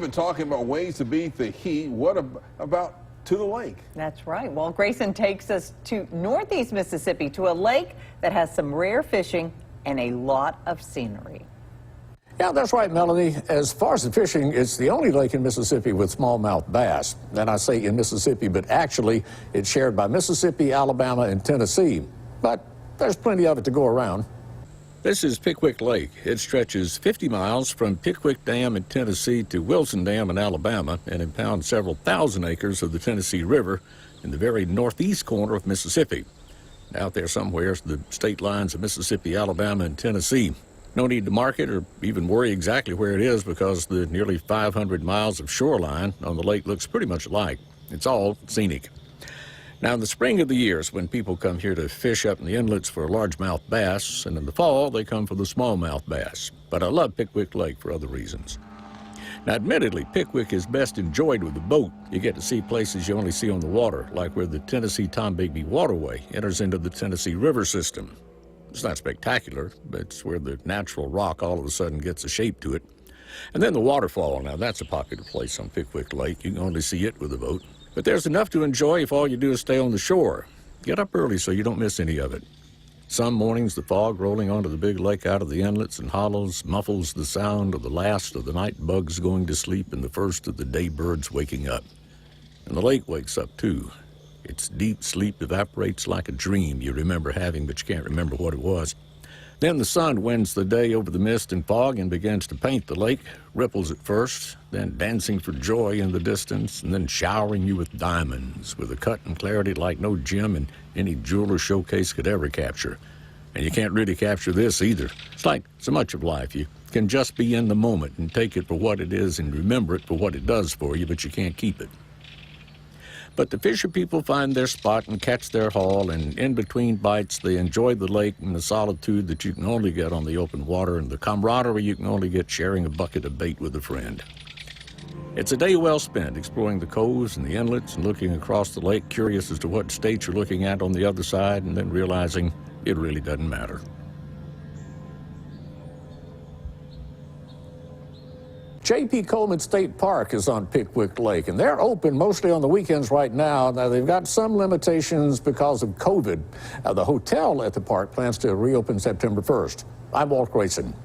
we've been talking about ways to beat the heat. What about to the lake? That's right. Well, Grayson takes us to northeast Mississippi to a lake that has some rare fishing and a lot of scenery. Yeah, that's right, Melanie. As far as the fishing, it's the only lake in Mississippi with smallmouth bass. And I say in Mississippi, but actually it's shared by Mississippi, Alabama, and Tennessee. But there's plenty of it to go around. This is Pickwick Lake. It stretches 50 miles from Pickwick Dam in Tennessee to Wilson Dam in Alabama and impounds several thousand acres of the Tennessee River in the very northeast corner of Mississippi. Out there somewhere is the state lines of Mississippi, Alabama, and Tennessee. No need to mark it or even worry exactly where it is because the nearly 500 miles of shoreline on the lake looks pretty much alike. It's all scenic. Now, in the spring of the years, when people come here to fish up in the inlets for largemouth bass, and in the fall, they come for the smallmouth bass. But I love Pickwick Lake for other reasons. Now, admittedly, Pickwick is best enjoyed with a boat. You get to see places you only see on the water, like where the Tennessee-Tombigbee Waterway enters into the Tennessee River system. It's not spectacular, but it's where the natural rock all of a sudden gets a shape to it. And then the waterfall. Now, that's a popular place on Pickwick Lake. You can only see it with a boat. But there's enough to enjoy if all you do is stay on the shore. Get up early so you don't miss any of it. Some mornings, the fog rolling onto the big lake out of the inlets and hollows muffles the sound of the last of the night bugs going to sleep and the first of the day birds waking up. And the lake wakes up, too. Its deep sleep evaporates like a dream you remember having, but you can't remember what it was. Then the sun wins the day over the mist and fog and begins to paint the lake, ripples at first, then dancing for joy in the distance, and then showering you with diamonds, with a cut and clarity like no gem in any jeweler showcase could ever capture. And you can't really capture this either. It's like so much of life. You can just be in the moment and take it for what it is and remember it for what it does for you, but you can't keep it. But the fisher people find their spot and catch their haul, and in between bites, they enjoy the lake and the solitude that you can only get on the open water and the camaraderie you can only get sharing a bucket of bait with a friend. It's a day well spent exploring the coves and the inlets and looking across the lake, curious as to what state you're looking at on the other side, and then realizing it really doesn't matter. J.P. Coleman State Park is on Pickwick Lake, and they're open mostly on the weekends right now. Now, they've got some limitations because of COVID. The hotel at the park plans to reopen September 1st. I'm Walt Grayson.